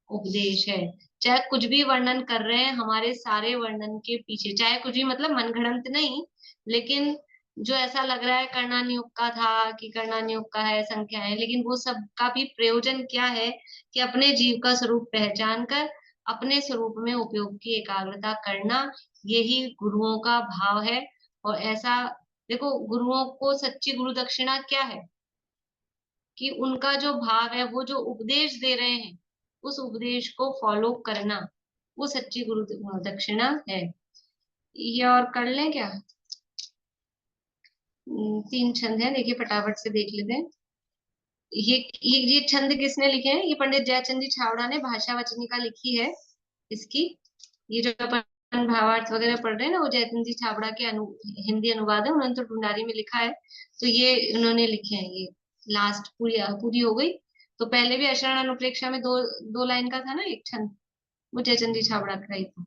उपदेश है। चाहे कुछ भी वर्णन कर रहे हैं, हमारे सारे वर्णन के पीछे, चाहे कुछ भी मतलब मनगढ़ंत नहीं, लेकिन जो ऐसा लग रहा है कर्णानियुग का था कि कर्णानियुग का है संख्याएं, लेकिन वो सब का भी प्रयोजन क्या है कि अपने जीव का स्वरूप पहचान कर अपने स्वरूप में उपयोग की एकाग्रता करना, यही गुरुओं का भाव है। और ऐसा देखो, गुरुओं को सच्ची गुरु दक्षिणा क्या है? कि उनका जो भाव है, वो जो उपदेश दे रहे हैं, उस उपदेश को फॉलो करना, वो सच्ची गुरु दक्षिणा है। ये और कर लें क्या? 3 छंद हैं, देखिए फटाफट से देख लेते हैं। ये छंद किसने लिखे हैं? ये पंडित जयचंद जी छावड़ा ने भाषा वचनिका लिखी है इसकी। ये जो अपन भावार्थ वगैरह पढ़ रहे हैं ना, वो जयचंद जी छावड़ा के हिंदी अनुवाद है, उन्होंने तो ढूंढारी में लिखा है, तो ये उन्होंने लिखे हैं। ये लास्ट पूरी हो गई। तो पहले भी अशरण अनुप्रेक्षा में दो लाइन का था ना एक छंद, वो जयचंद जी छावड़ा का ही था।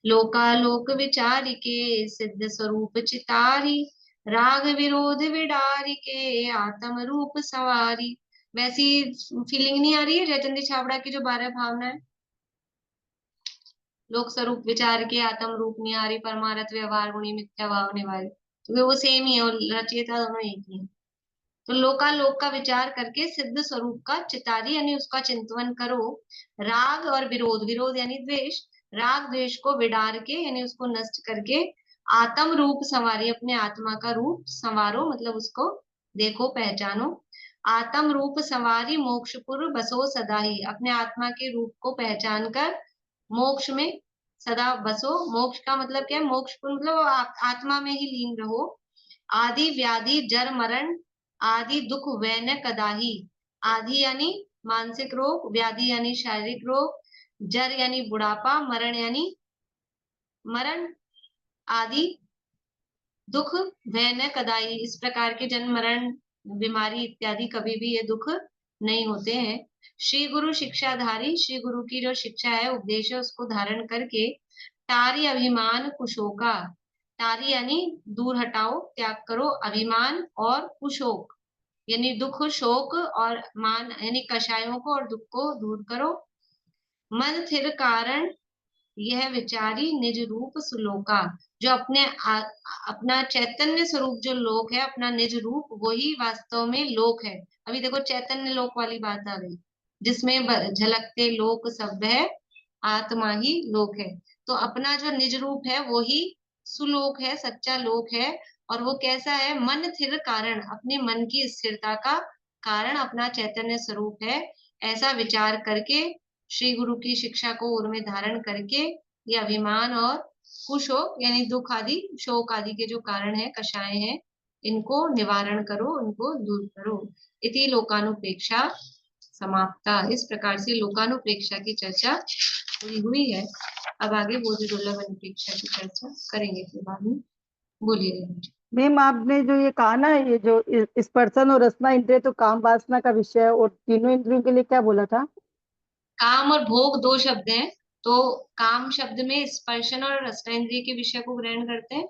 लोकालोक विचारिके सिद्ध स्वरूप चितारी, राग विरोध विडारिके आत्म रूप सवारी। वैसी फीलिंग नहीं आ रही है जयचंदी छाबड़ा की जो 12 भावना है? लोक स्वरूप विचार के आत्म रूप निहारी परमारथ व्यवहार गुणी मिथ्या भाव निवारी। तो वो सेम ही है और रचयिता दोनों एक ही है। तो लोकालोक का विचार करके सिद्ध स्वरूप का चितारी यानी उसका चिंतन करो। राग और विरोध, विरोध यानी द्वेष, राग द्वेष को विडार के यानी उसको नष्ट करके आत्म रूप संवारी, अपने आत्मा का रूप संवारो, मतलब उसको देखो पहचानो। आत्म रूप संवारी मोक्षपुर बसो सदा ही, अपने आत्मा के रूप को पहचान कर मोक्ष में सदा बसो। मोक्ष का मतलब क्या है? मोक्षपुर मतलब आत्मा में ही लीन रहो। आदि व्याधि जर मरण आदि दुख वै न कदाही। आदि यानी मानसिक रोग, व्याधि यानी शारीरिक रोग, जर यानी बुढ़ापा, मरण यानी मरण, आदि दुख वै न कदाई, इस प्रकार के जन्म मरण बीमारी इत्यादि कभी भी ये दुख नहीं होते हैं। श्री गुरु शिक्षाधारी, श्री गुरु की जो शिक्षा है, उपदेश है, उसको धारण करके तारी अभिमान कुशोका, तारी यानी दूर हटाओ, त्याग करो, अभिमान और कुशोक यानी दुख शोक, और मान यानी कषायों को और दुख को दूर करो। मन थिर कारण यह विचारी निज रूप सुलोका, जो अपना चैतन्य स्वरूप जो लोक है, अपना निज रूप, वही वास्तव में लोक है। अभी देखो चैतन्य लोक वाली बात आ गई, जिसमें झलकते लोक सब है, आत्मा ही लोक है। तो अपना जो निज रूप है वही सुलोक है, सच्चा लोक है। और वो कैसा है? मन स्थिर कारण, अपने मन की स्थिरता का कारण अपना चैतन्य स्वरूप है। ऐसा विचार करके श्री गुरु की शिक्षा को उर में धारण करके ये अभिमान और कुशोक यानी दुख आदि शोक आदि के जो कारण है, कषाय हैं, इनको निवारण करो, इनको दूर करो। इति लोकानुप्रेक्षा समाप्ता। इस प्रकार से लोकानुप्रेक्षा की चर्चा पूरी हुई है। अब आगे बोधि दुर्लभ अनुप्रेक्षा की चर्चा करेंगे फिर बाद में। बोलिए रेणु जी। मैम आपने जो ये कहा ना, ये जो स्पर्शन और रसना इंद्रिय तो काम वासना का विषय है, और तीनों इंद्रियों के लिए क्या बोला था? काम और भोग दो शब्द हैं। तो काम शब्द में स्पर्शन और रसनेन्द्रिय के विषय को ग्रहण करते हैं,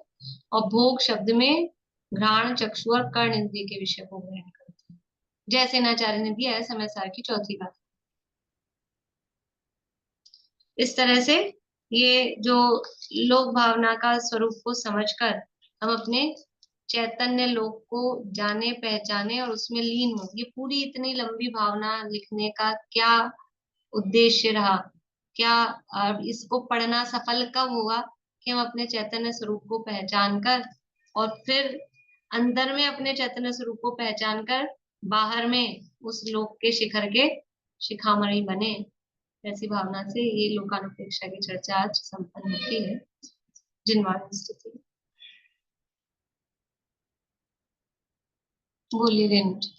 और भोग शब्द में घ्राण चक्षु और कर्ण इंद्रिय के विषय को ग्रहण करते हैं। जैसे नाचार्य ने दिया है समय सार की चौथी बात। इस तरह से ये जो लोक भावना का स्वरूप को समझकर हम अपने चैतन्य लोक को जाने पहचाने और उसमें लीन हो। ये पूरी इतनी लंबी भावना लिखने का क्या उद्देश्य रहा? क्या इसको पढ़ना सफल कब हुआ? कि हम अपने चैतन्य स्वरूप को पहचान कर और फिर अंदर में अपने चैतन्य स्वरूप को पहचान कर बाहर में उस लोक के शिखर के शिखामणि बने। ऐसी भावना से ये लोकानुप्रेक्षा की चर्चा आज संपन्न होती है। जिनवाणी स्थिति। बोलिए रेणु जी।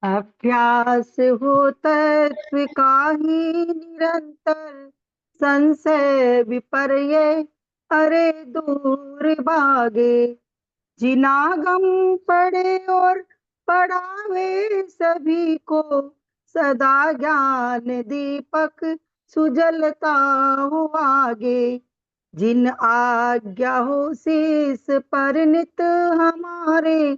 अभ्यास हो तत्व का ही निरंतर, संशय विपर्य अरे दूर भागे। जिनागम पढ़े और पढ़ावे सभी को, सदा ज्ञान दीपक सुजलता हो आगे। जिन आज्ञा हो शीस पर नित हमारे,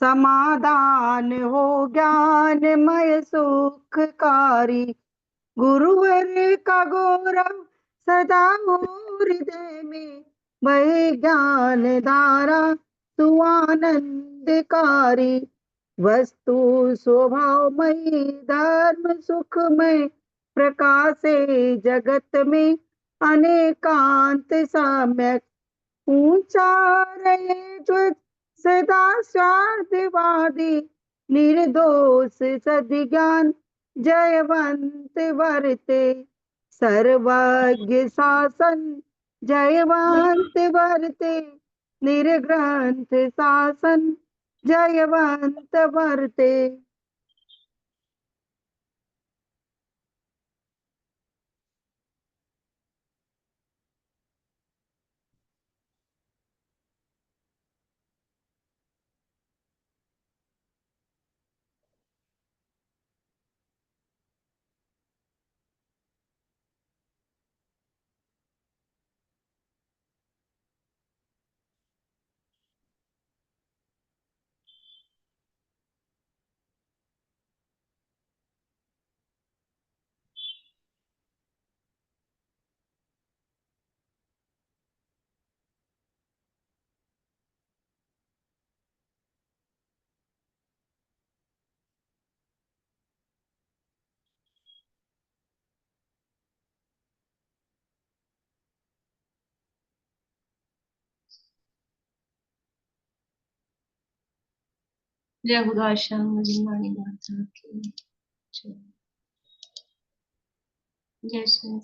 समाधान हो ज्ञानमय सुखकारी। गुरुवर का गौरव सदा हो हृदय में, वही ज्ञान धारा सुआनंदकारी। वस्तु स्वभावमयी धर्म सुखमय, प्रकाशे जगत में अनेकांत सम्यक। ऊंचा रहे जो सदा स्वार्थवादी, निर्दोष सद्ज्ञान जयवंत वर्ते। सर्वज्ञ शासन जयवंत वर्ते, निर्ग्रंथ शासन जयवंत वर्ते। जय बुधाश्याम जिन्वाणी माता की जय। जय श्री